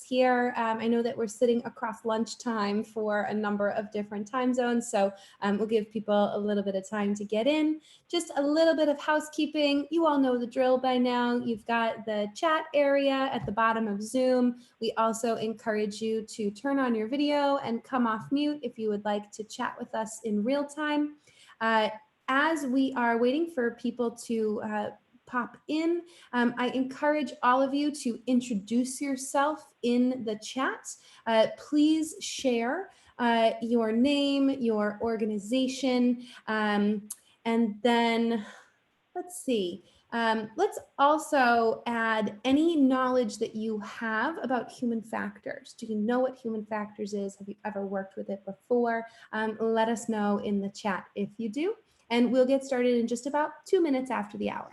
here. I know that we're sitting across lunchtime for a number of different time zones, so we'll give people a little bit of time to get in. Just a little bit of housekeeping. You all know the drill by now. You've got the chat area at the bottom of Zoom. We also encourage you to turn on your video and come off mute if you would like to chat with us in real time. As we are waiting for people to pop in, I encourage all of you to introduce yourself in the chat. Please share your name, your organization, and then let's see. Let's also add any knowledge that you have about human factors. Do you know what human factors is? Have you ever worked with it before? Let us know in the chat if you do. And we'll get started in just about 2 minutes after the hour.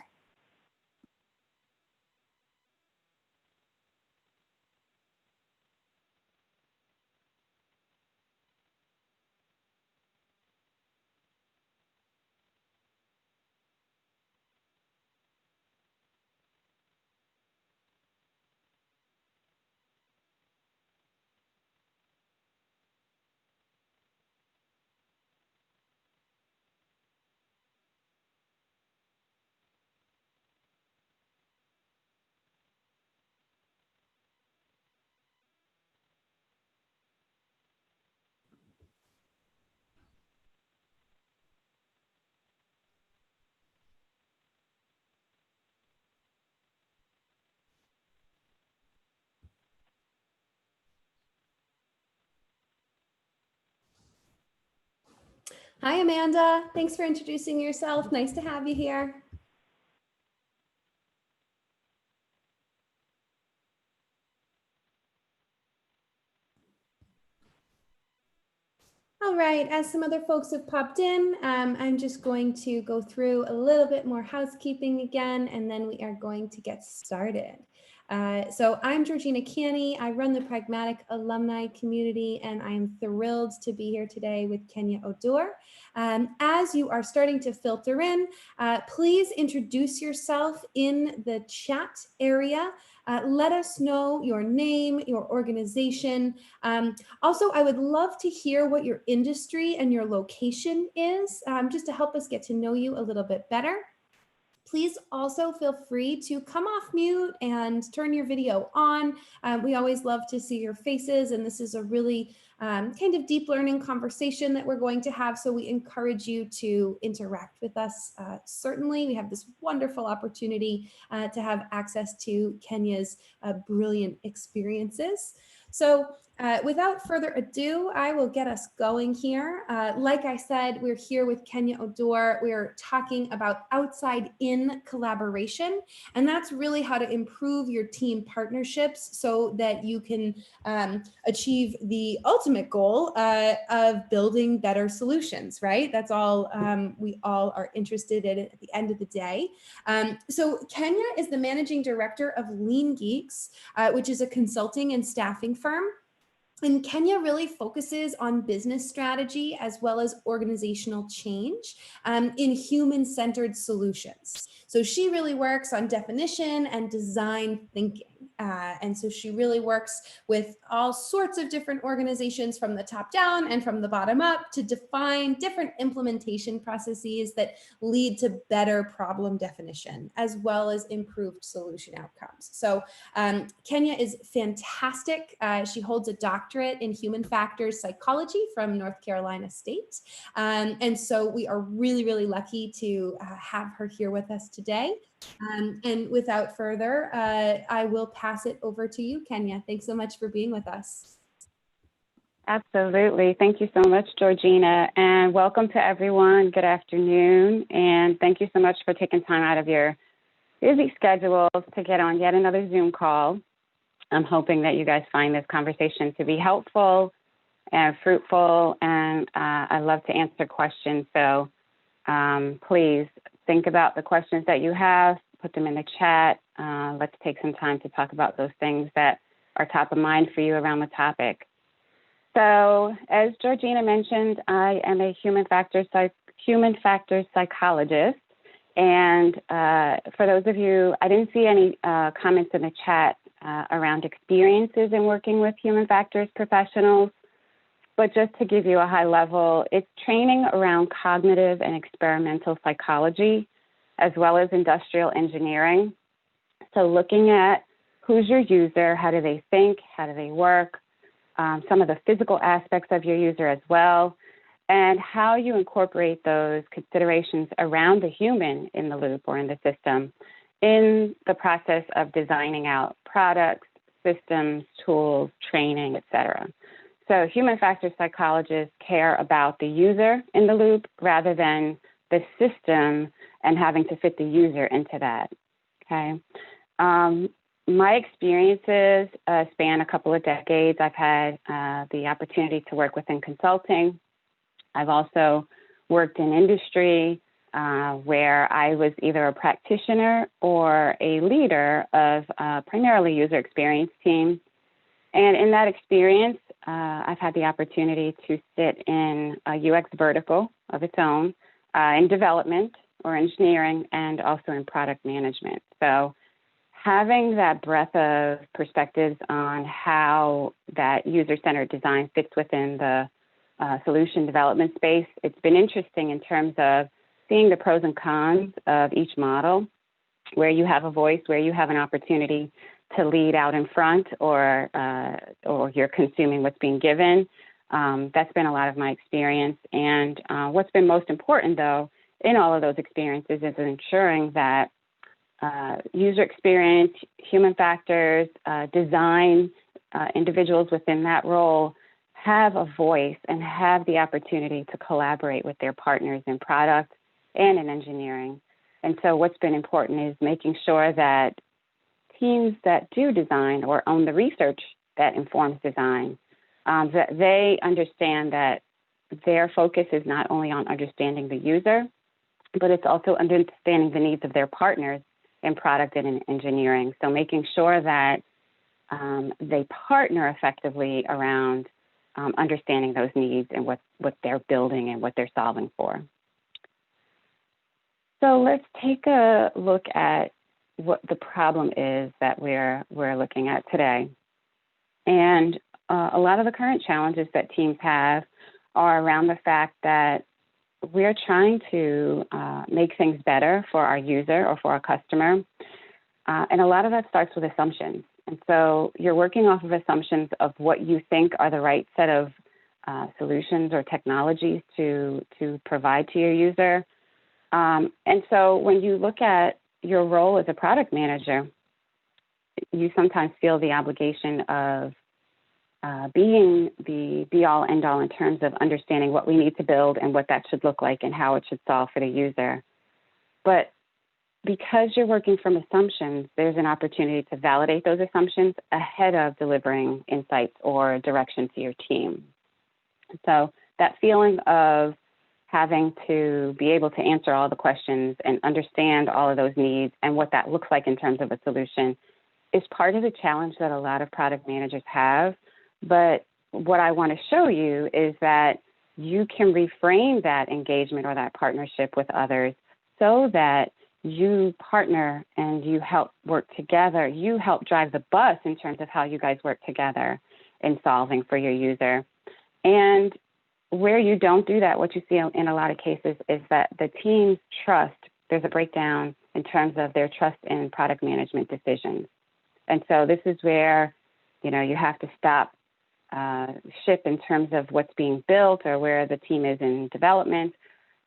Hi, Amanda. Thanks for introducing yourself. Nice to have you here. All right, as some other folks have popped in, I'm just going to go through a little bit more housekeeping again, and then we are going to get started. So I'm Georgina Canny. I run the Pragmatic Alumni Community, and I'm thrilled to be here today with Kenya Odur. As you are starting to filter in, please introduce yourself in the chat area. Let us know your name, your organization. Also, I would love to hear what your industry and your location is, just to help us get to know you a little bit better. Please also feel free to come off mute and turn your video on. We always love to see your faces, and this is a really kind of deep learning conversation that we're going to have, so we encourage you to interact with us. Certainly, we have this wonderful opportunity to have access to Kenya's brilliant experiences. So without further ado, I will get us going here. Like I said, we're here with Kenya Odur. We're talking about outside-in collaboration, and that's really how to improve your team partnerships so that you can achieve the ultimate goal of building better solutions, right? That's all we all are interested in at the end of the day. So Kenya is the managing director of Lean Geeks, which is a consulting and staffing firm. And Kenya really focuses on business strategy as well as organizational change in human-centered solutions. So she really works on definition and design thinking. And so she really works with all sorts of different organizations from the top down and from the bottom up to define different implementation processes that lead to better problem definition as well as improved solution outcomes. So Kenya is fantastic. She holds a doctorate in human factors psychology from North Carolina State. And so we are really, really lucky to have her here with us today. And without further, I will pass it over to you, Kenya. Thanks so much for being with us. Absolutely. Thank you so much, Georgina, and welcome to everyone. Good afternoon, and thank you so much for taking time out of your busy schedules to get on yet another Zoom call. I'm hoping that you guys find this conversation to be helpful and fruitful, and I love to answer questions. So please think about the questions that you have, put them in the chat. Let's take some time to talk about those things that are top of mind for you around the topic. So as Georgina mentioned, I am a human factors psychologist. And for those of you, I didn't see any comments in the chat around experiences in working with human factors professionals. But just to give you a high level, it's training around cognitive and experimental psychology, as well as industrial engineering. So looking at who's your user, how do they think, how do they work, some of the physical aspects of your user as well, and how you incorporate those considerations around the human in the loop or in the system in the process of designing out products, systems, tools, training, et cetera. So human factors psychologists care about the user in the loop rather than the system and having to fit the user into that, okay? My experiences span a couple of decades. I've had the opportunity to work within consulting. I've also worked in industry where I was either a practitioner or a leader of primarily user experience teams. And in that experience, I've had the opportunity to sit in a UX vertical of its own in development or engineering and also in product management. So having that breadth of perspectives on how that user-centered design fits within the solution development space, it's been interesting in terms of seeing the pros and cons of each model, where you have a voice, where you have an opportunity to lead out in front, or you're consuming what's being given. That's been a lot of my experience. And what's been most important, though, in all of those experiences is ensuring that user experience, human factors, design, individuals within that role have a voice and have the opportunity to collaborate with their partners in product and in engineering. And so what's been important is making sure that teams that do design or own the research that informs design, that they understand that their focus is not only on understanding the user, but it's also understanding the needs of their partners in product and in engineering. So making sure that they partner effectively around understanding those needs and what they're building and what they're solving for. So let's take a look at what the problem is that we're looking at today. And a lot of the current challenges that teams have are around the fact that we're trying to make things better for our user or for our customer. And a lot of that starts with assumptions. And so you're working off of assumptions of what you think are the right set of solutions or technologies to provide to your user. And so when you look at your role as a product manager, you sometimes feel the obligation of being the be-all, end-all in terms of understanding what we need to build and what that should look like and how it should solve for the user. But because you're working from assumptions, there's an opportunity to validate those assumptions ahead of delivering insights or direction to your team. So that feeling of having to be able to answer all the questions and understand all of those needs and what that looks like in terms of a solution is part of the challenge that a lot of product managers have. But what I want to show you is that you can reframe that engagement or that partnership with others so that you partner and you help work together. You help drive the bus in terms of how you guys work together in solving for your user. And where you don't do that, what you see in a lot of cases is that the team's trust, there's a breakdown in terms of their trust in product management decisions. And so this is where, you have to stop ship in terms of what's being built or where the team is in development.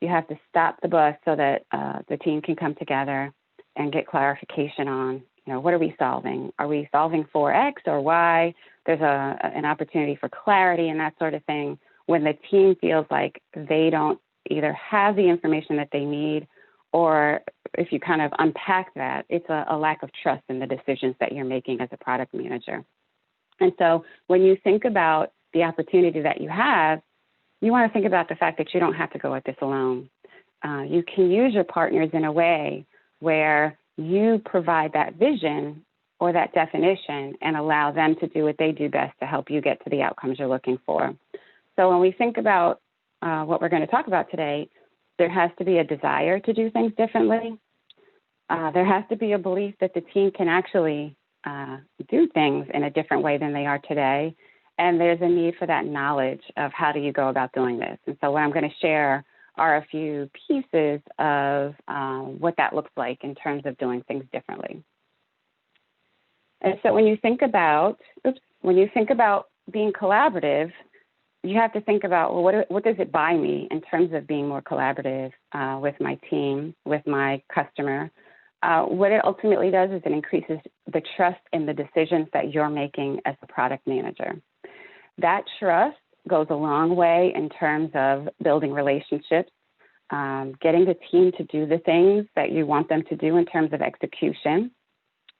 You have to stop the bus so that the team can come together and get clarification on, what are we solving? Are we solving for X or Y? There's an opportunity for clarity and that sort of thing when the team feels like they don't either have the information that they need, or if you kind of unpack that, it's a lack of trust in the decisions that you're making as a product manager. And so when you think about the opportunity that you have, you want to think about the fact that you don't have to go at this alone. You can use your partners in a way where you provide that vision or that definition and allow them to do what they do best to help you get to the outcomes you're looking for. So when we think about what we're going to talk about today, there has to be a desire to do things differently. There has to be a belief that the team can actually do things in a different way than they are today. And there's a need for that knowledge of how do you go about doing this. And so what I'm going to share are a few pieces of what that looks like in terms of doing things differently. And so when you think about being collaborative, you have to think about, well, what does it buy me in terms of being more collaborative with my team, with my customer? What it ultimately does is it increases the trust in the decisions that you're making as a product manager. That trust goes a long way in terms of building relationships, getting the team to do the things that you want them to do in terms of execution.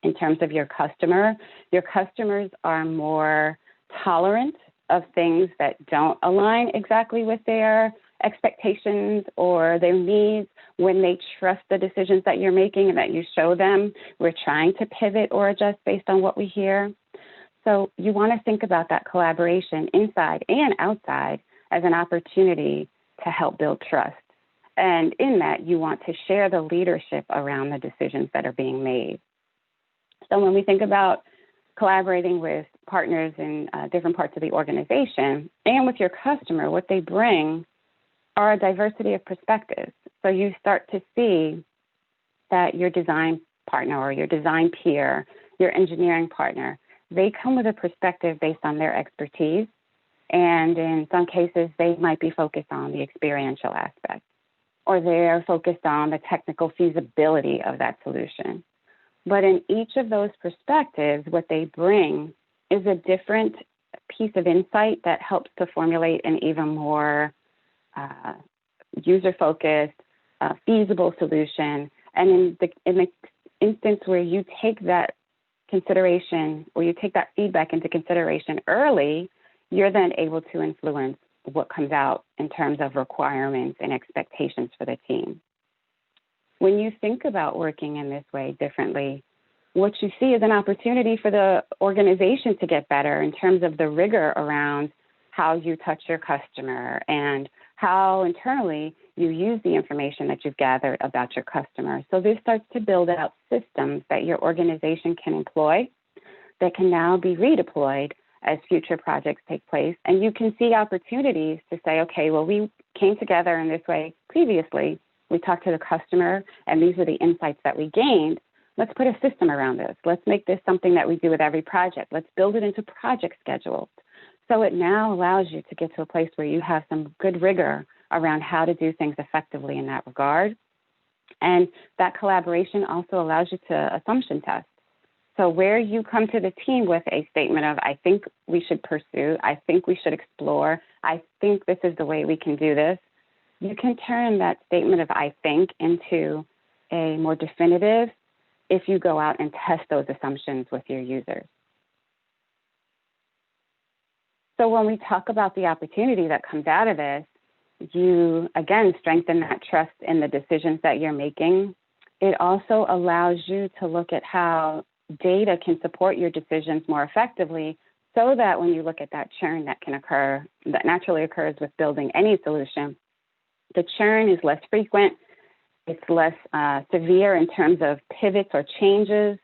In terms of your customers are more tolerant of things that don't align exactly with their expectations or their needs when they trust the decisions that you're making and that you show them we're trying to pivot or adjust based on what we hear. So you want to think about that collaboration inside and outside as an opportunity to help build trust. And in that, you want to share the leadership around the decisions that are being made. So when we think about collaborating with partners in different parts of the organization and with your customer, what they bring are a diversity of perspectives. So you start to see that your design partner or your design peer, your engineering partner, they come with a perspective based on their expertise. And in some cases, they might be focused on the experiential aspect, or they're focused on the technical feasibility of that solution. But in each of those perspectives, what they bring is a different piece of insight that helps to formulate an even more user-focused, feasible solution. And in the instance where you take that consideration, or you take that feedback into consideration early, you're then able to influence what comes out in terms of requirements and expectations for the team. When you think about working in this way differently, what you see is an opportunity for the organization to get better in terms of the rigor around how you touch your customer and how internally you use the information that you've gathered about your customer. So this starts to build out systems that your organization can employ that can now be redeployed as future projects take place. And you can see opportunities to say, okay, well, we came together in this way previously. We talked to the customer, and these are the insights that we gained. Let's put a system around this. Let's make this something that we do with every project. Let's build it into project schedules. So it now allows you to get to a place where you have some good rigor around how to do things effectively in that regard. And that collaboration also allows you to assumption test. So where you come to the team with a statement of, I think we should pursue, I think we should explore, I think this is the way we can do this, you can turn that statement of I think into a more definitive if you go out and test those assumptions with your users. So when we talk about the opportunity that comes out of this, you, again, strengthen that trust in the decisions that you're making. It also allows you to look at how data can support your decisions more effectively so that when you look at that churn that can occur, that naturally occurs with building any solution, the churn is less frequent, it's less severe in terms of pivots or changes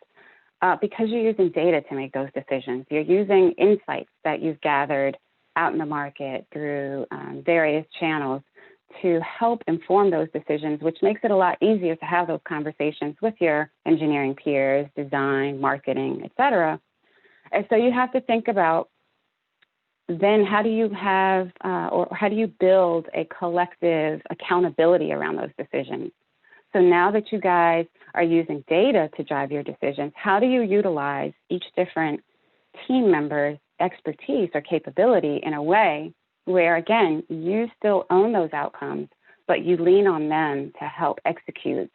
because you're using data to make those decisions. You're using insights that you've gathered out in the market through various channels to help inform those decisions, which makes it a lot easier to have those conversations with your engineering peers, design, marketing, et cetera. And so you have to think about then how do you have or how do you build a collective accountability around those decisions? So now that you guys are using data to drive your decisions, how do you utilize each different team member's expertise or capability in a way where, again, you still own those outcomes, but you lean on them to help execute,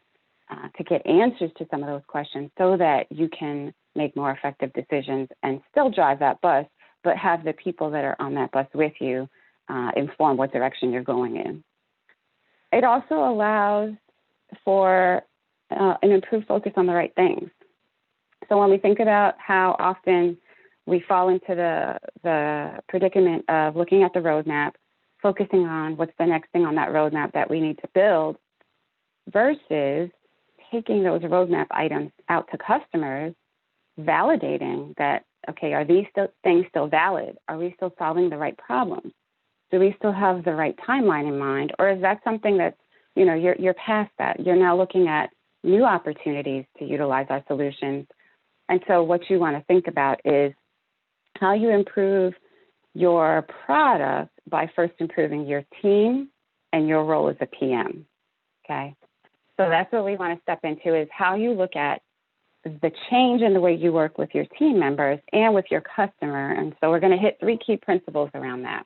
to get answers to some of those questions so that you can make more effective decisions and still drive that bus, but have the people that are on that bus with you inform what direction you're going in. It also allows for an improved focus on the right things. So when we think about how often we fall into the predicament of looking at the roadmap, focusing on what's the next thing on that roadmap that we need to build versus taking those roadmap items out to customers, validating that, okay, are these things still valid? Are we still solving the right problems? Do we still have the right timeline in mind? Or is that something that's, you're past that? You're now looking at new opportunities to utilize our solutions. And so what you want to think about is how you improve your product by first improving your team and your role as a PM, okay? So that's what we want to step into, is how you look at the change in the way you work with your team members and with your customer. And so we're going to hit 3 key principles around that.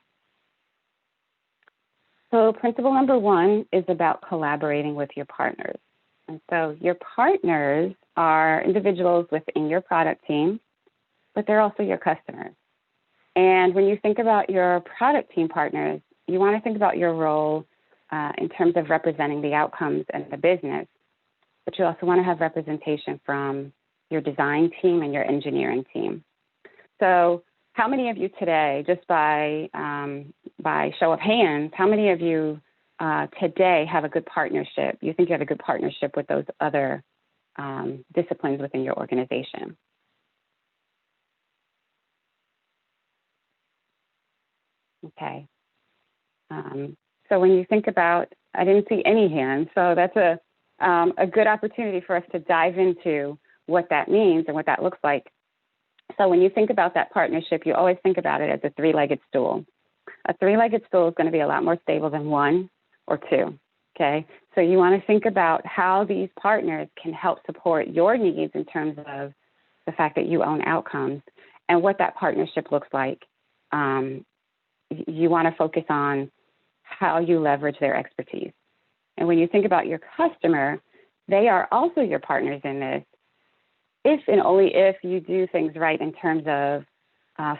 So principle number 1 is about collaborating with your partners. And so your partners are individuals within your product team, but they're also your customers. And when you think about your product team partners, you want to think about your role in terms of representing the outcomes and the business, but you also want to have representation from your design team and your engineering team. So how many of you today, just by show of hands, how many of you today have a good partnership? You think you have a good partnership with those other disciplines within your organization? Okay. So when you think about, I didn't see any hands, so that's a good opportunity for us to dive into what that means and what that looks like. So when you think about that partnership, you always think about it as a 3-legged stool. A 3-legged stool is going to be a lot more stable than 1 or 2, okay? So you want to think about how these partners can help support your needs in terms of the fact that you own outcomes and what that partnership looks like. You want to focus on how you leverage their expertise. And when you think about your customer, they are also your partners in this, if and only if you do things right in terms of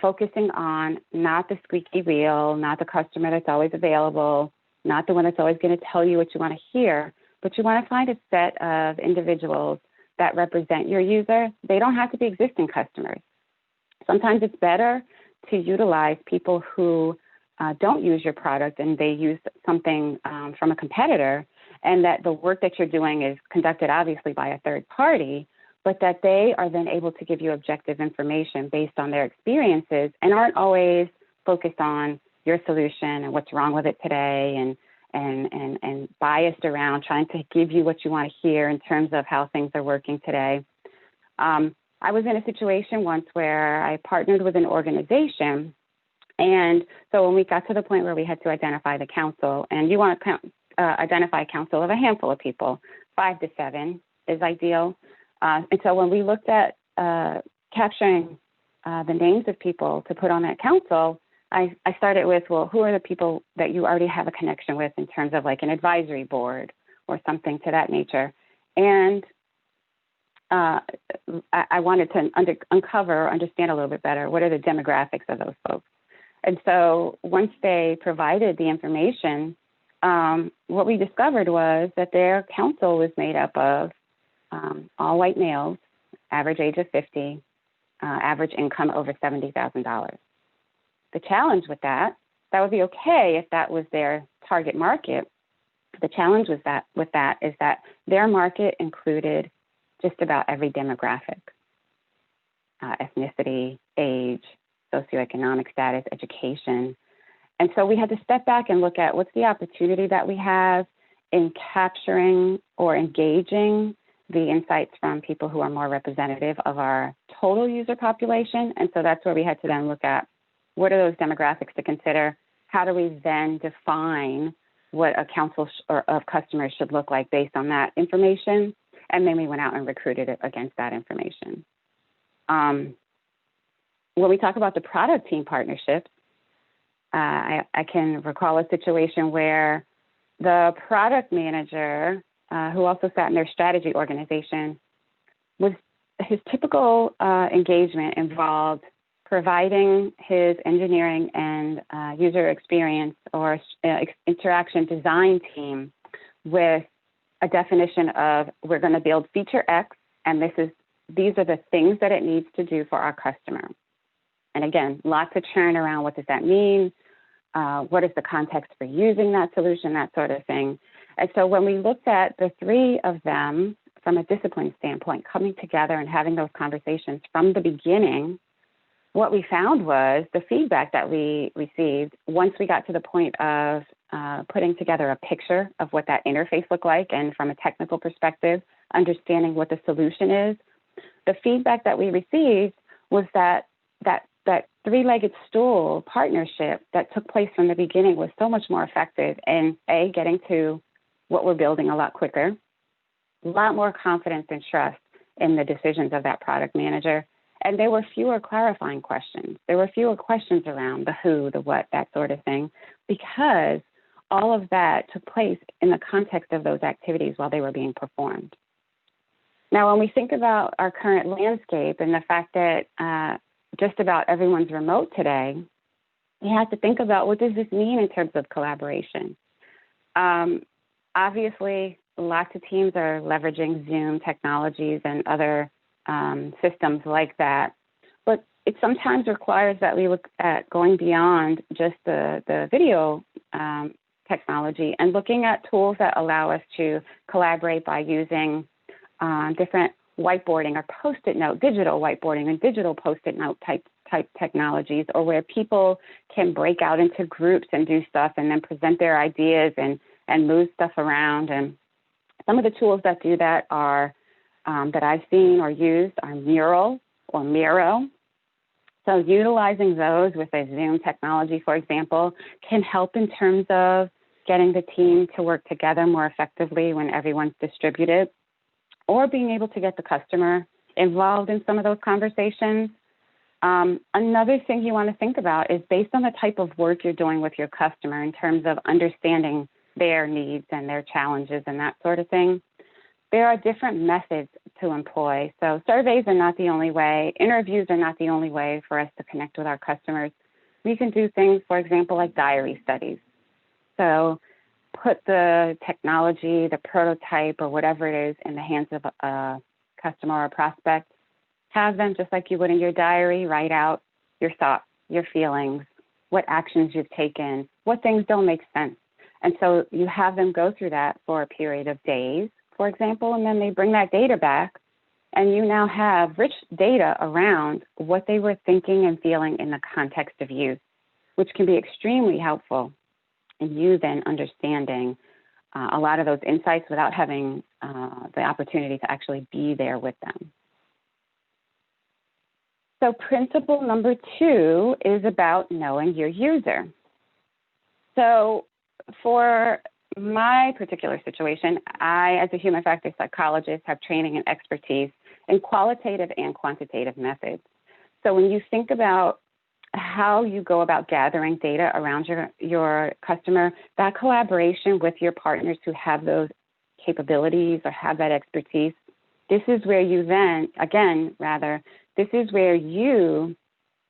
focusing on not the squeaky wheel, not the customer that's always available, not the one that's always going to tell you what you want to hear, but you want to find a set of individuals that represent your user. They don't have to be existing customers. Sometimes it's better to utilize people who don't use your product and they use something from a competitor, and that the work that you're doing is conducted obviously by a third party, but that they are then able to give you objective information based on their experiences and aren't always focused on your solution and what's wrong with it today and biased around trying to give you what you want to hear in terms of how things are working today. I was in a situation once where I partnered with an organization. And so when we got to the point where we had to identify the council, and you want to identify a council of a handful of people, 5 to 7 is ideal. And so when we looked at capturing the names of people to put on that council, I started with, well, who are the people that you already have a connection with in terms of like an advisory board or something to that nature. And I wanted to understand a little bit better, what are the demographics of those folks? And so once they provided the information, what we discovered was that their council was made up of all white males, average age of 50, average income over $70,000. The challenge with that would be okay if that was their target market. The challenge with that is that their market included just about every demographic, ethnicity, age, socioeconomic status, education. And so we had to step back and look at what's the opportunity that we have in capturing or engaging the insights from people who are more representative of our total user population. And so that's where we had to then look at what are those demographics to consider? How do we then define what a council of customers should look like based on that information? And then we went out and recruited it against that information. When we talk about the product team partnerships, I can recall a situation where the product manager, who also sat in their strategy organization, his typical engagement involved providing his engineering and user experience or interaction design team with a definition of, we're going to build feature X, and these are the things that it needs to do for our customer. And again, lots of churn around what does that mean? What is the context for using that solution, that sort of thing. And so when we looked at the 3 of them from a discipline standpoint, coming together and having those conversations from the beginning, what we found was the feedback that we received once we got to the point of putting together a picture of what that interface looked like, and from a technical perspective, understanding what the solution is. The feedback that we received was that three-legged stool partnership that took place from the beginning was so much more effective in getting to what we're building a lot quicker, a lot more confidence and trust in the decisions of that product manager. And there were fewer clarifying questions. There were fewer questions around the who, the what, that sort of thing, because all of that took place in the context of those activities while they were being performed. Now, when we think about our current landscape and the fact that just about everyone's remote today, you have to think about, what does this mean in terms of collaboration? Obviously, lots of teams are leveraging Zoom technologies and other systems like that, but it sometimes requires that we look at going beyond just the video technology and looking at tools that allow us to collaborate by using different whiteboarding or post-it note, digital whiteboarding and digital post-it note type technologies, or where people can break out into groups and do stuff and then present their ideas and move stuff around. And some of the tools that do that are that I've seen or used are Mural or Miro. So utilizing those with a Zoom technology, for example, can help in terms of getting the team to work together more effectively when everyone's distributed, or being able to get the customer involved in some of those conversations. Another thing you want to think about is based on the type of work you're doing with your customer in terms of understanding their needs and their challenges and that sort of thing. There are different methods to employ. So surveys are not the only way. Interviews are not the only way for us to connect with our customers. We can do things, for example, like diary studies. So put the technology, the prototype, or whatever it is in the hands of a customer or a prospect. Have them, just like you would in your diary, write out your thoughts, your feelings, what actions you've taken, what things don't make sense. And so you have them go through that for a period of days, for example, and then they bring that data back, and you now have rich data around what they were thinking and feeling in the context of use, which can be extremely helpful in you then understanding a lot of those insights without having the opportunity to actually be there with them. So principle number 2 is about knowing your user. So for my particular situation, I, as a human factors psychologist, have training and expertise in qualitative and quantitative methods. So when you think about how you go about gathering data around your customer, that collaboration with your partners who have those capabilities or have that expertise, this is where you then, this is where you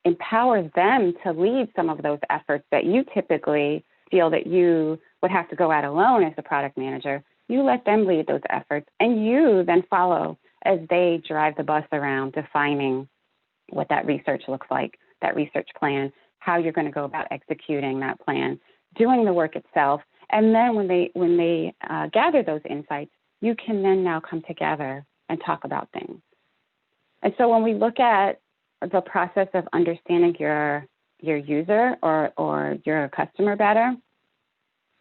empower them to lead some of those efforts that you typically feel that you would have to go at alone as a product manager. You let them lead those efforts, and you then follow as they drive the bus around defining what that research looks like, that research plan, how you're going to go about executing that plan, doing the work itself. And then when they gather those insights, you can then now come together and talk about things. And so when we look at the process of understanding your user or your customer better,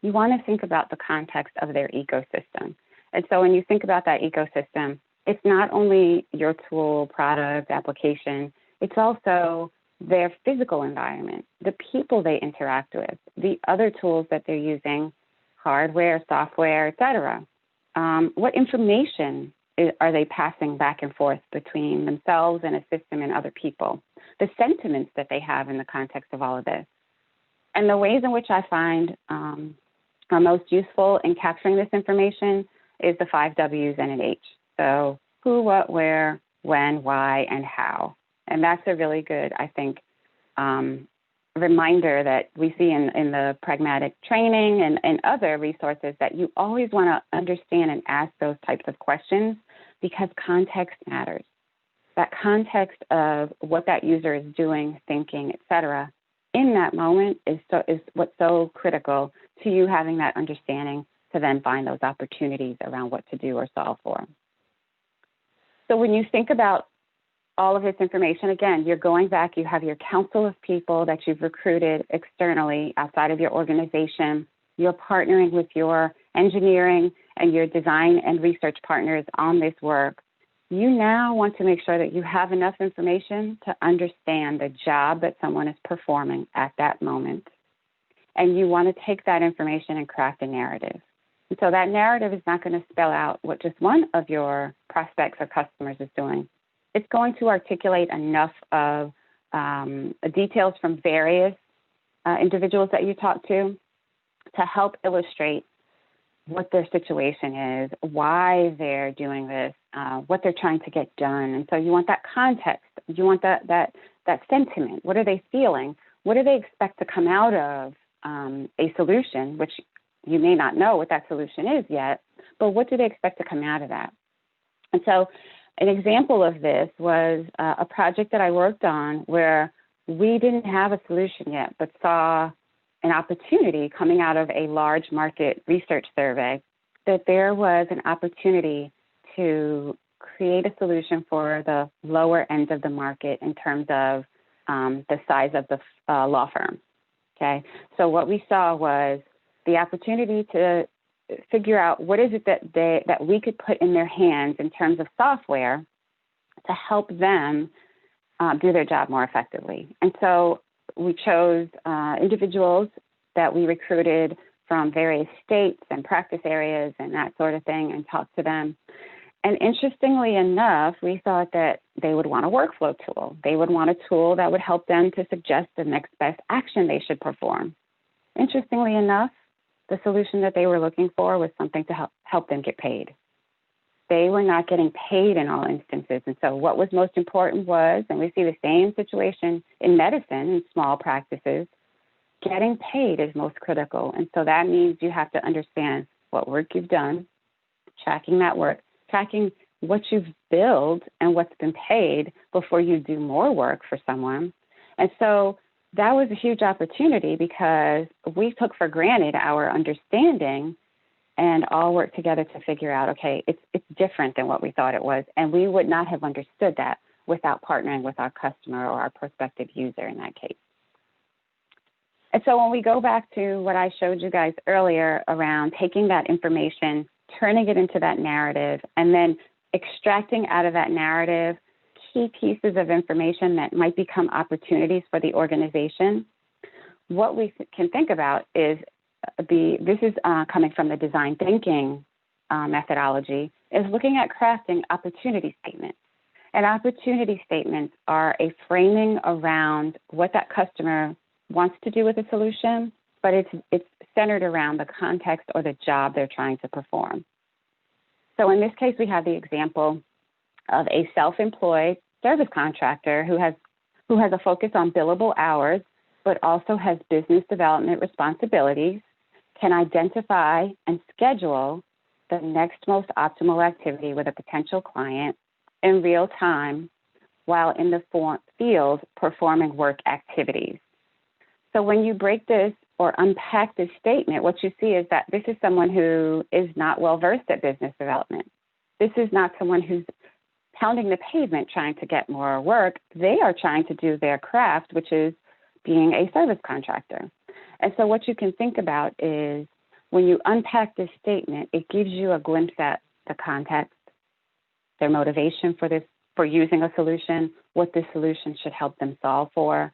you want to think about the context of their ecosystem. And so when you think about that ecosystem, it's not only your tool, product, application, it's also their physical environment, the people they interact with, the other tools that they're using, hardware, software, et cetera. What information are they passing back and forth between themselves and a system and other people? The sentiments that they have in the context of all of this. And the ways in which I find are most useful in capturing this information is the 5 W's and an H. So who, what, where, when, why, and how. And that's a really good, I think, reminder that we see in the pragmatic training and other resources, that you always want to understand and ask those types of questions because context matters. That context of what that user is doing, thinking, et cetera, in that moment is what's so critical to you having that understanding to then find those opportunities around what to do or solve for. So when you think about all of this information, again, you're going back, you have your council of people that you've recruited externally outside of your organization. You're partnering with your engineering and your design and research partners on this work. You now want to make sure that you have enough information to understand the job that someone is performing at that moment. And you want to take that information and craft a narrative. And so that narrative is not going to spell out what just one of your prospects or customers is doing. It's going to articulate enough of details from various individuals that you talk to help illustrate what their situation is, why they're doing this, what they're trying to get done. And so you want that context. You want that sentiment. What are they feeling? What do they expect to come out of a solution, which you may not know what that solution is yet, but what do they expect to come out of that? And so an example of this was a project that I worked on where we didn't have a solution yet, but saw an opportunity coming out of a large market research survey that there was an opportunity to create a solution for the lower end of the market in terms of the size of the law firm. Okay, so what we saw was the opportunity to figure out what is it that we could put in their hands in terms of software to help them do their job more effectively. And so we chose individuals that we recruited from various states and practice areas and that sort of thing and talked to them. And interestingly enough, we thought that they would want a workflow tool. They would want a tool that would help them to suggest the next best action they should perform. Interestingly enough, the solution that they were looking for was something to help them get paid. They were not getting paid in all instances. And so what was most important was, and we see the same situation in medicine in small practices, getting paid is most critical. And so that means you have to understand what work you've done, tracking that work, tracking what you've billed and what's been paid before you do more work for someone. And so that was a huge opportunity because we took for granted our understanding and all worked together to figure out, okay, it's different than what we thought it was. And we would not have understood that without partnering with our customer or our prospective user in that case. And so when we go back to what I showed you guys earlier around taking that information, turning it into that narrative, and then extracting out of that narrative key pieces of information that might become opportunities for the organization, what we can think about is this is coming from the design thinking methodology, is looking at crafting opportunity statements. And opportunity statements are a framing around what that customer wants to do with a solution, but it's centered around the context or the job they're trying to perform. So in this case, we have the example of a self-employed service contractor who has a focus on billable hours, but also has business development responsibilities, can identify and schedule the next most optimal activity with a potential client in real time while in the field performing work activities. So when you break this or unpack this statement, what you see is that this is someone who is not well-versed at business development. This is not someone who's pounding the pavement trying to get more work. They are trying to do their craft, which is being a service contractor. And so what you can think about is when you unpack this statement, it gives you a glimpse at the context, their motivation for using a solution, what this solution should help them solve for.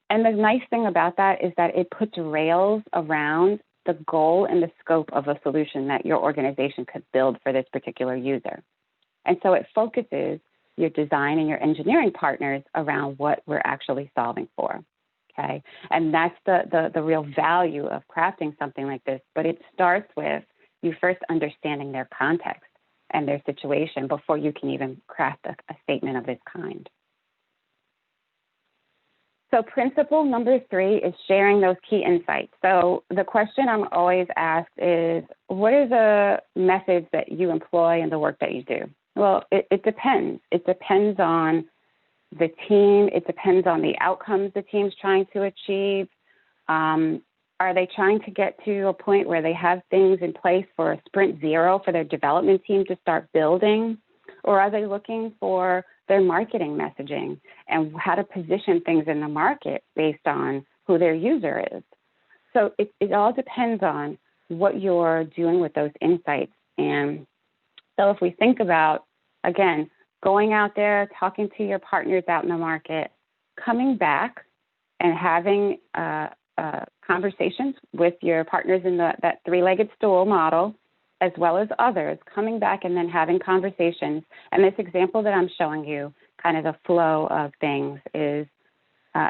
And the nice thing about that is that it puts rails around the goal and the scope of a solution that your organization could build for this particular user. And so it focuses your design and your engineering partners around what we're actually solving for, okay? And that's the real value of crafting something like this. But it starts with you first understanding their context and their situation before you can even craft a statement of this kind. So principle number 3 is sharing those key insights. So the question I'm always asked is, what are the methods that you employ in the work that you do? Well, it depends. It depends on the team. It depends on the outcomes the team's trying to achieve. Are they trying to get to a point where they have things in place for sprint 0 for their development team to start building? Or are they looking for their marketing messaging and how to position things in the market based on who their user is? So it all depends on what you're doing with those insights. And so if we think about, again, going out there, talking to your partners out in the market, coming back and having conversations with your partners in that three-legged stool model, as well as others, coming back and then having conversations. And this example that I'm showing you, kind of the flow of things, is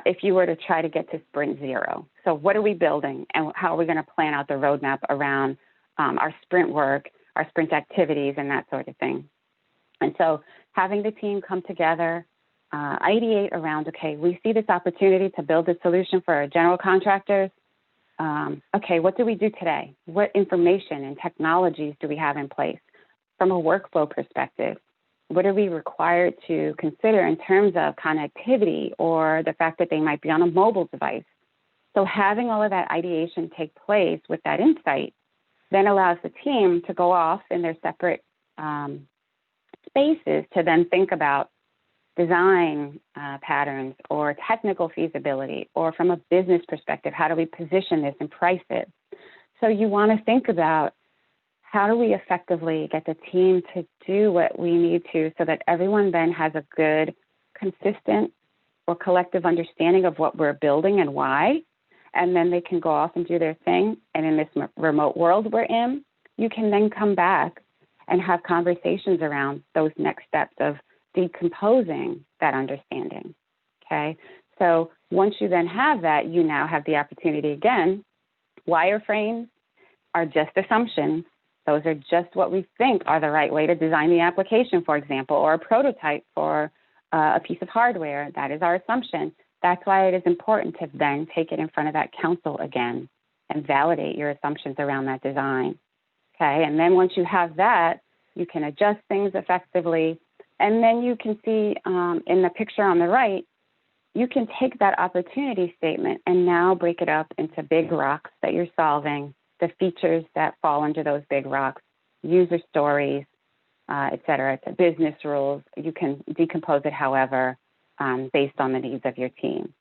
if you were to try to get to sprint zero. So what are we building, and how are we going to plan out the roadmap around our sprint work, our sprint activities, and that sort of thing? And so having the team come together, ideate around, okay, we see this opportunity to build a solution for our general contractors. Okay, what do we do today? What information and technologies do we have in place from a workflow perspective? What are we required to consider in terms of connectivity or the fact that they might be on a mobile device? So having all of that ideation take place with that insight then allows the team to go off in their separate spaces to then think about design patterns or technical feasibility, or from a business perspective, how do we position this and price it? So you want to think about, how do we effectively get the team to do what we need to so that everyone then has a good, consistent, or collective understanding of what we're building and why, and then they can go off and do their thing. And in this remote world we're in, you can then come back and have conversations around those next steps of decomposing that understanding, okay? So once you then have that, you now have the opportunity again. Wireframes are just assumptions. Those are just what we think are the right way to design the application, for example, or a prototype for a piece of hardware. That is our assumption. That's why it is important to then take it in front of that council again and validate your assumptions around that design, okay? And then once you have that, you can adjust things effectively. And then you can see in the picture on the right, you can take that opportunity statement and now break it up into big rocks that you're solving, the features that fall under those big rocks, user stories, et cetera, to business rules. You can decompose it however, based on the needs of your team.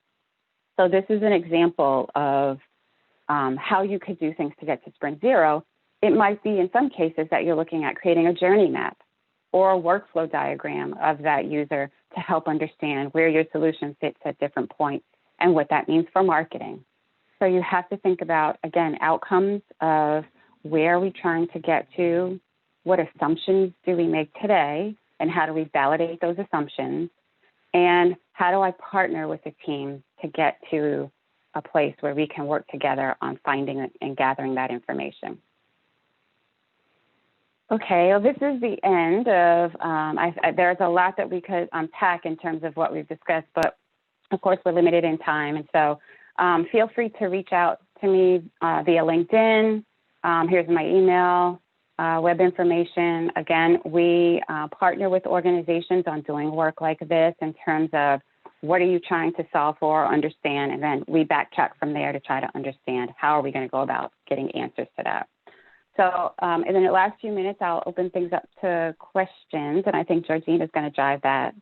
So this is an example of how you could do things to get to sprint zero. It might be in some cases that you're looking at creating a journey map or a workflow diagram of that user to help understand where your solution fits at different points and what that means for marketing. So you have to think about, again, outcomes of where are we trying to get to, what assumptions do we make today, and how do we validate those assumptions, and how do I partner with the team to get to a place where we can work together on finding and gathering that information. Okay, well, this is the end of, there's a lot that we could unpack in terms of what we've discussed, but of course we're limited in time. And so feel free to reach out to me via LinkedIn. Here's my email, web information. Again, we partner with organizations on doing work like this in terms of what are you trying to solve for, understand, and then we backtrack from there to try to understand how are we going to go about getting answers to that. So in the last few minutes, I'll open things up to questions, and I think Georgina is going to drive that.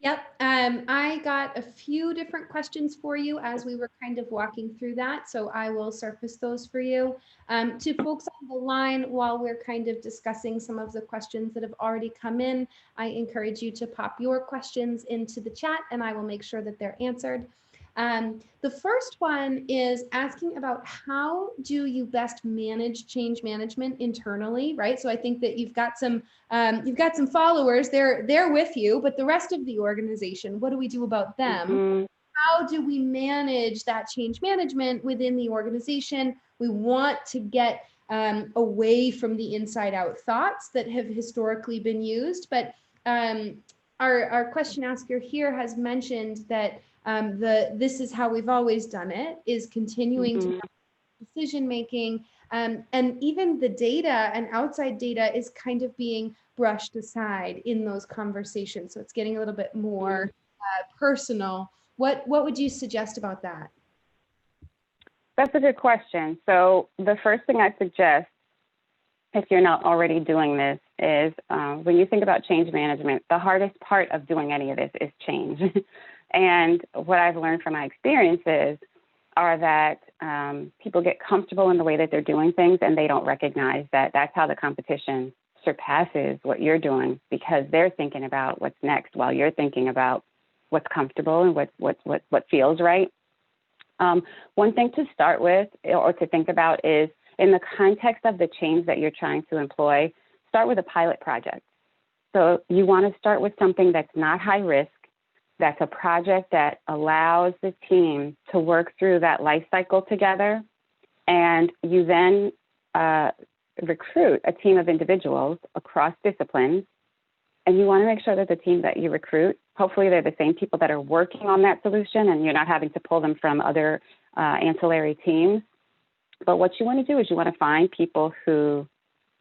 Yep, I got a few different questions for you as we were kind of walking through that, so I will surface those for you. To folks on the line, while we're kind of discussing some of the questions that have already come in, I encourage you to pop your questions into the chat, and I will make sure that they're answered. The first one is asking about how do you best manage change management internally, right? So I think that you've got some followers, they're with you, but the rest of the organization, what do we do about them? Mm-hmm. How do we manage that change management within the organization? We want to get away from the inside out thoughts that have historically been used, but our question asker here has mentioned that this is how we've always done it, is continuing to decision making, and even the data and outside data is kind of being brushed aside in those conversations. So it's getting a little bit more personal. What would you suggest about that? That's a good question. So the first thing I suggest, if you're not already doing this, is when you think about change management, the hardest part of doing any of this is change. And what I've learned from my experiences are that people get comfortable in the way that they're doing things, and they don't recognize that that's how the competition surpasses what you're doing, because they're thinking about what's next while you're thinking about what's comfortable and what feels right. One thing to start with or to think about is, in the context of the change that you're trying to employ, start with a pilot project. So you want to start with something that's not high risk, that's a project that allows the team to work through that life cycle together, and you then recruit a team of individuals across disciplines. And you want to make sure that the team that you recruit, hopefully they're the same people that are working on that solution, and you're not having to pull them from other ancillary teams. But what you want to do is you want to find people who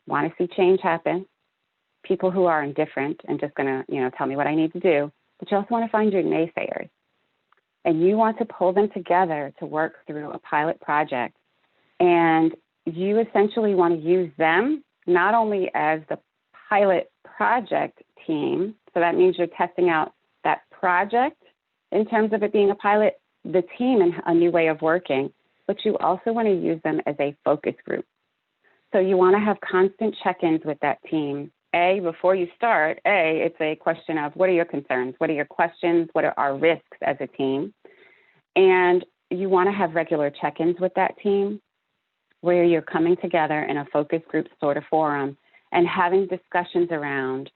want to see change happen, people who are indifferent and just going to, tell me what I need to do. But you also want to find your naysayers. And you want to pull them together to work through a pilot project. And you essentially want to use them not only as the pilot project team, so that means you're testing out that project in terms of it being a pilot, the team and a new way of working, but you also want to use them as a focus group. So you want to have constant check-ins with that team. Before you start, it's a question of what are your concerns? What are your questions? What are our risks as a team? And you want to have regular check-ins with that team where you're coming together in a focus group sort of forum and having discussions around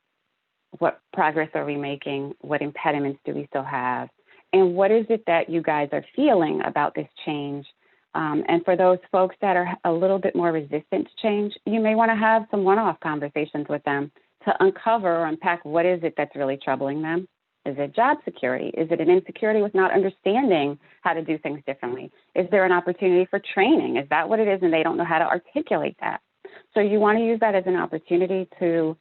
what progress are we making? What impediments do we still have? And what is it that you guys are feeling about this change? And for those folks that are a little bit more resistant to change, you may want to have some one-off conversations with them to uncover or unpack what is it that's really troubling them. Is it job security? Is it an insecurity with not understanding how to do things differently? Is there an opportunity for training? Is that what it is and they don't know how to articulate that? So you want to use that as an opportunity to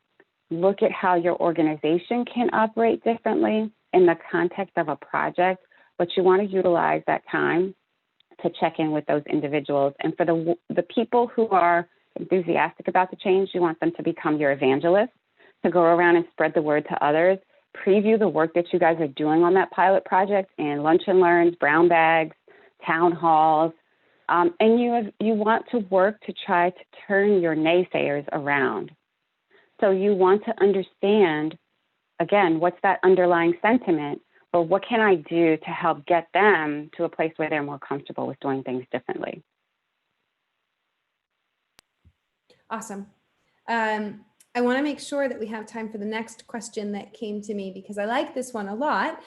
look at how your organization can operate differently in the context of a project, but you want to utilize that time to check in with those individuals. And for the people who are enthusiastic about the change, you want them to become your evangelists, to go around and spread the word to others, preview the work that you guys are doing on that pilot project in lunch and learns, brown bags, town halls. And you want to work to try to turn your naysayers around. So you want to understand, again, what's that underlying sentiment, but what can I do to help get them to a place where they're more comfortable with doing things differently? Awesome. I want to make sure that we have time for the next question that came to me because I like this one a lot.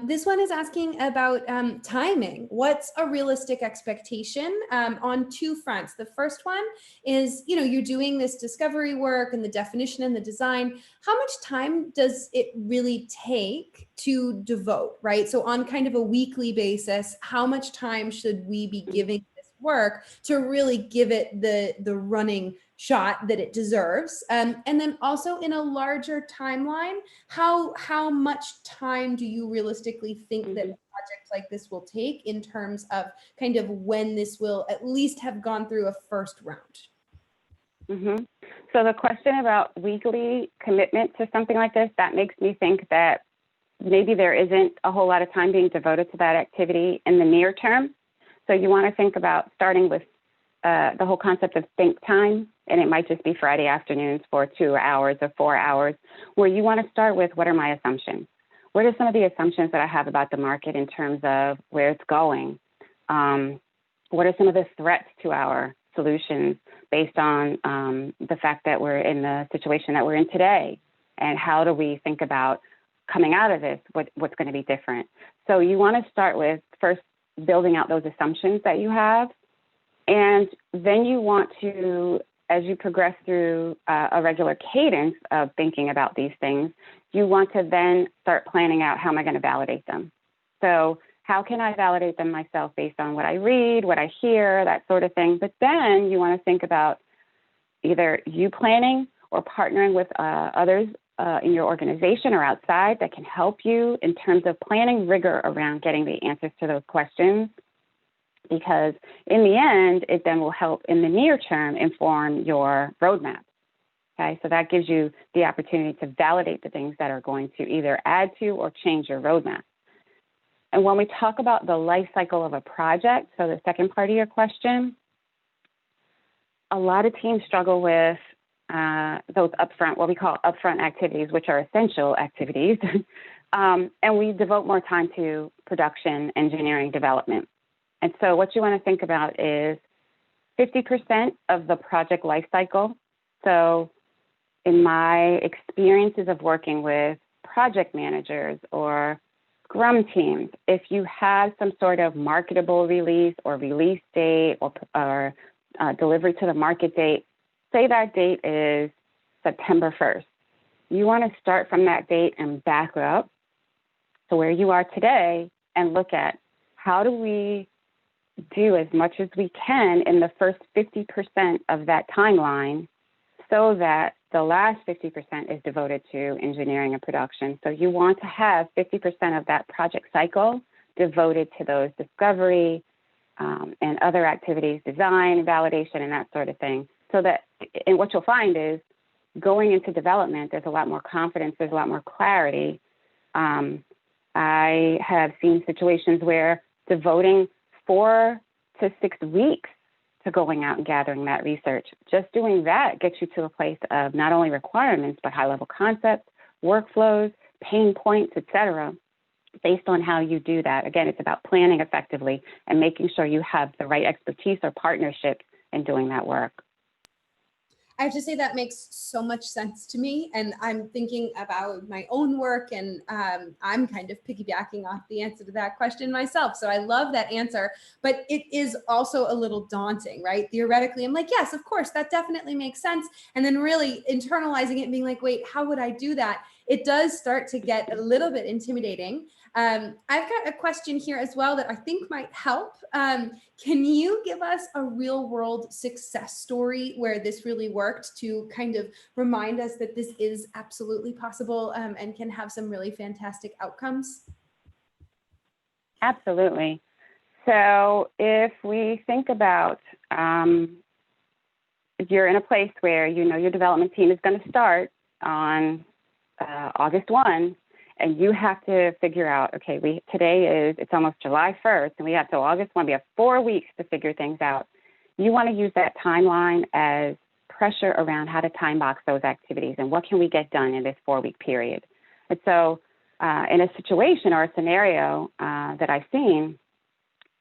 This one is asking about timing. What's a realistic expectation on two fronts? The first one is, you're doing this discovery work and the definition and the design. How much time does it really take to devote, right? So on kind of a weekly basis, how much time should we be giving this work to really give it the running shot that it deserves? And then also in a larger timeline, how much time do you realistically think that a project like this will take in terms of kind of when this will at least have gone through a first round? Mm-hmm. So the question about weekly commitment to something like this, that makes me think that maybe there isn't a whole lot of time being devoted to that activity in the near term. So you want to think about starting with the whole concept of think time, and it might just be Friday afternoons for 2 hours or 4 hours, where you want to start with what are my assumptions? What are some of the assumptions that I have about the market in terms of where it's going? What are some of the threats to our solutions based on the fact that we're in the situation that we're in today? And how do we think about coming out of this? What's going to be different? So you want to start with first building out those assumptions that you have. And then you want to, as you progress through a regular cadence of thinking about these things, you want to then start planning out how am I going to validate them. So how can I validate them myself based on what I read, what I hear, that sort of thing. But then you want to think about either you planning or partnering with others in your organization or outside that can help you in terms of planning rigor around getting the answers to those questions. Because in the end, it then will help in the near term inform your roadmap. Okay, so that gives you the opportunity to validate the things that are going to either add to or change your roadmap. And when we talk about the life cycle of a project, so the second part of your question, a lot of teams struggle with those upfront, what we call upfront activities, which are essential activities. And we devote more time to production, engineering, development. And so what you want to think about is 50% of the project life cycle. So in my experiences of working with project managers or Scrum teams, if you have some sort of marketable release or release date or delivery to the market date, say that date is September 1st. You want to start from that date and back up to where you are today and look at how do we do as much as we can in the first 50% of that timeline so that the last 50% is devoted to engineering and production. So you want to have 50% of that project cycle devoted to those discovery and other activities, design, validation, and that sort of thing. So that, and what you'll find is going into development, there's a lot more confidence, there's a lot more clarity. I have seen situations where devoting 4 to 6 weeks to going out and gathering that research, just doing that gets you to a place of not only requirements, but high-level concepts, workflows, pain points, et cetera, based on how you do that. Again, it's about planning effectively and making sure you have the right expertise or partnerships in doing that work. I have to say that makes so much sense to me. And I'm thinking about my own work, and I'm kind of piggybacking off the answer to that question myself. So I love that answer, but it is also a little daunting, right? Theoretically, I'm like, yes, of course, that definitely makes sense. And then really internalizing it and being like, wait, how would I do that? It does start to get a little bit intimidating. I've got a question here as well that I think might help. Can you give us a real world success story where this really worked to kind of remind us that this is absolutely possible and can have some really fantastic outcomes? Absolutely. So if we think about if you're in a place where you know your development team is going to start on August 1, and you have to figure out, okay, it's almost July 1st, and we have till August 1, we have 4 weeks to figure things out. You want to use that timeline as pressure around how to time box those activities and what can we get done in this 4-week period. And so in a situation or a scenario that I've seen,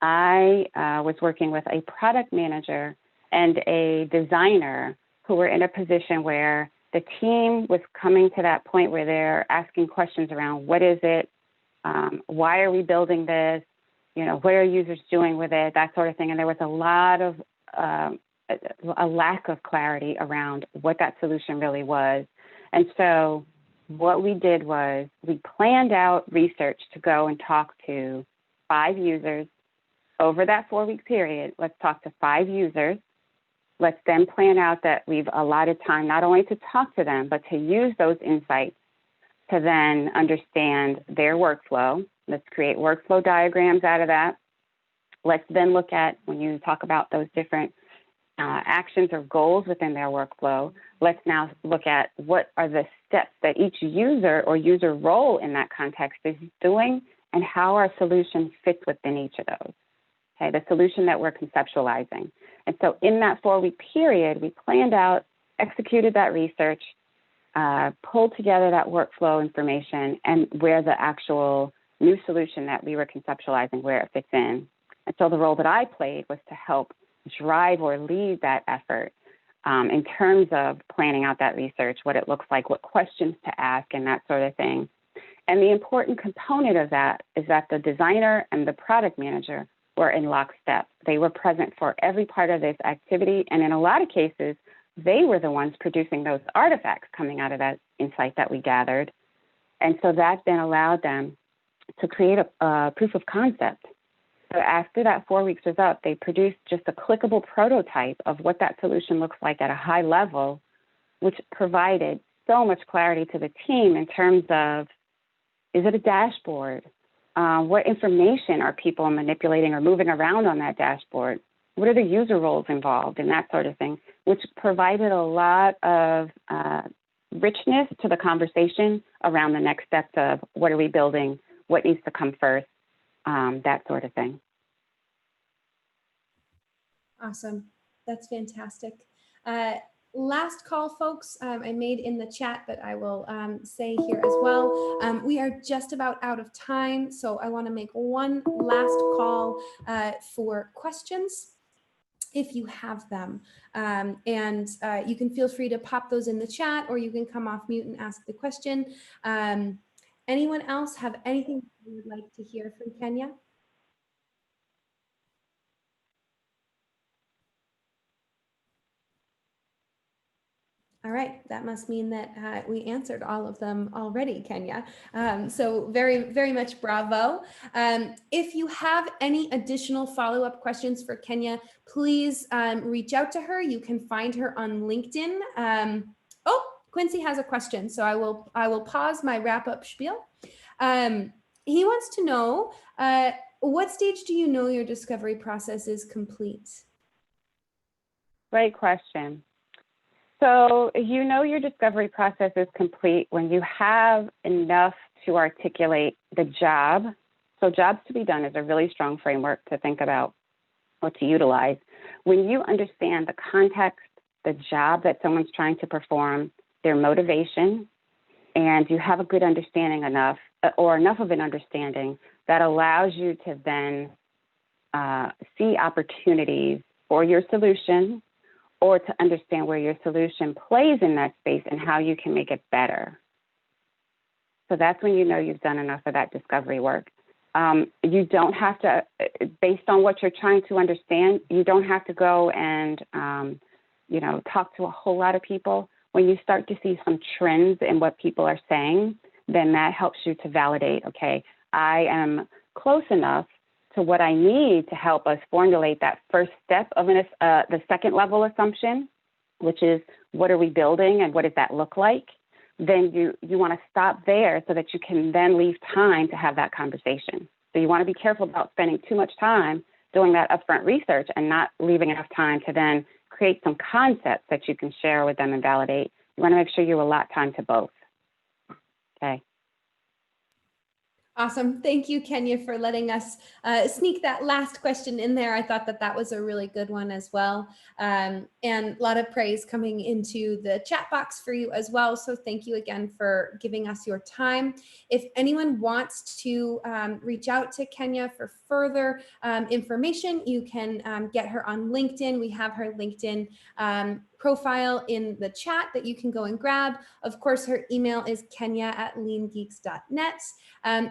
I was working with a product manager and a designer who were in a position where the team was coming to that point where they're asking questions around what is it, why are we building this, what are users doing with it, that sort of thing. And there was a lot of a lack of clarity around what that solution really was. And so what we did was we planned out research to go and talk to 5 users over that 4-week period. Let's talk to 5 users. Let's then plan out that we've allotted time not only to talk to them, but to use those insights to then understand their workflow. Let's create workflow diagrams out of that. Let's then look at, when you talk about those different actions or goals within their workflow, let's now look at what are the steps that each user or user role in that context is doing and how our solution fits within each of those. Okay, the solution that we're conceptualizing. And so in that 4-week period, we planned out, executed that research, pulled together that workflow information and where the actual new solution that we were conceptualizing, where it fits in. And so the role that I played was to help drive or lead that effort in terms of planning out that research, what it looks like, what questions to ask, and that sort of thing. And the important component of that is that the designer and the product manager were in lockstep. They were present for every part of this activity, and in a lot of cases, they were the ones producing those artifacts coming out of that insight that we gathered. And so that then allowed them to create a proof of concept. So after that 4 weeks was up, they produced just a clickable prototype of what that solution looks like at a high level, which provided so much clarity to the team in terms of, is it a dashboard? What information are people manipulating or moving around on that dashboard? What are the user roles involved and that sort of thing? which provided a lot of richness to the conversation around the next steps of what are we building, what needs to come first, that sort of thing. Awesome. That's fantastic. Last call, folks, I made in the chat, but I will say here as well. We are just about out of time, so I want to make one last call for questions, if you have them. You can feel free to pop those in the chat, or you can come off mute and ask the question. Anyone else have anything you would like to hear from Kenya? All right, that must mean that we answered all of them already, Kenya. So very, very much bravo. If you have any additional follow-up questions for Kenya, please reach out to her. You can find her on LinkedIn. Oh, Quincy has a question, so I will pause my wrap-up spiel. He wants to know, what stage do you know your discovery process is complete? Great question. So you know your discovery process is complete when you have enough to articulate the job. So jobs to be done is a really strong framework to think about or to utilize. When you understand the context, the job that someone's trying to perform, their motivation, and you have a good understanding enough of an understanding that allows you to then see opportunities for your solution, or to understand where your solution plays in that space and how you can make it better. So that's when you know you've done enough of that discovery work. You don't have to, based on what you're trying to understand, you don't have to go and, talk to a whole lot of people. When you start to see some trends in what people are saying, then that helps you to validate, okay, I am close enough to what I need to help us formulate that first step of the second level assumption, which is what are we building and what does that look like? Then you want to stop there so that you can then leave time to have that conversation. So you want to be careful about spending too much time doing that upfront research and not leaving enough time to then create some concepts that you can share with them and validate. You want to make sure you allot time to both. Okay. Awesome. Thank you, Kenya, for letting us sneak that last question in there. I thought that was a really good one as well. And a lot of praise coming into the chat box for you as well. So thank you again for giving us your time. If anyone wants to reach out to Kenya for further information, you can get her on LinkedIn. We have her LinkedIn profile in the chat that you can go and grab. Of course, her email is kenya@leangeeks.net.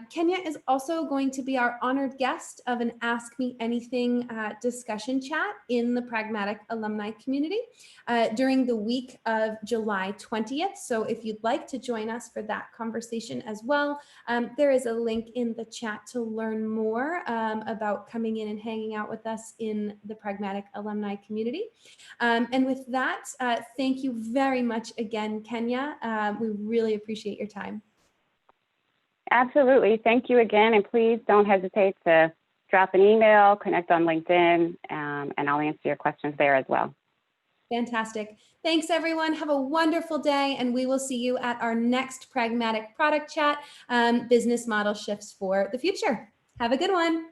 Kenya is also going to be our honored guest of an Ask Me Anything discussion chat in the Pragmatic alumni community during the week of July 20th. So if you'd like to join us for that conversation as well, there is a link in the chat to learn more about coming in and hanging out with us in the Pragmatic alumni community. And with that, thank you very much again, Kenya. We really appreciate your time. Absolutely. Thank you again. And please don't hesitate to drop an email, connect on LinkedIn, and I'll answer your questions there as well. Fantastic. Thanks, everyone. Have a wonderful day, and we will see you at our next Pragmatic Product Chat, Business Model Shifts for the Future. Have a good one.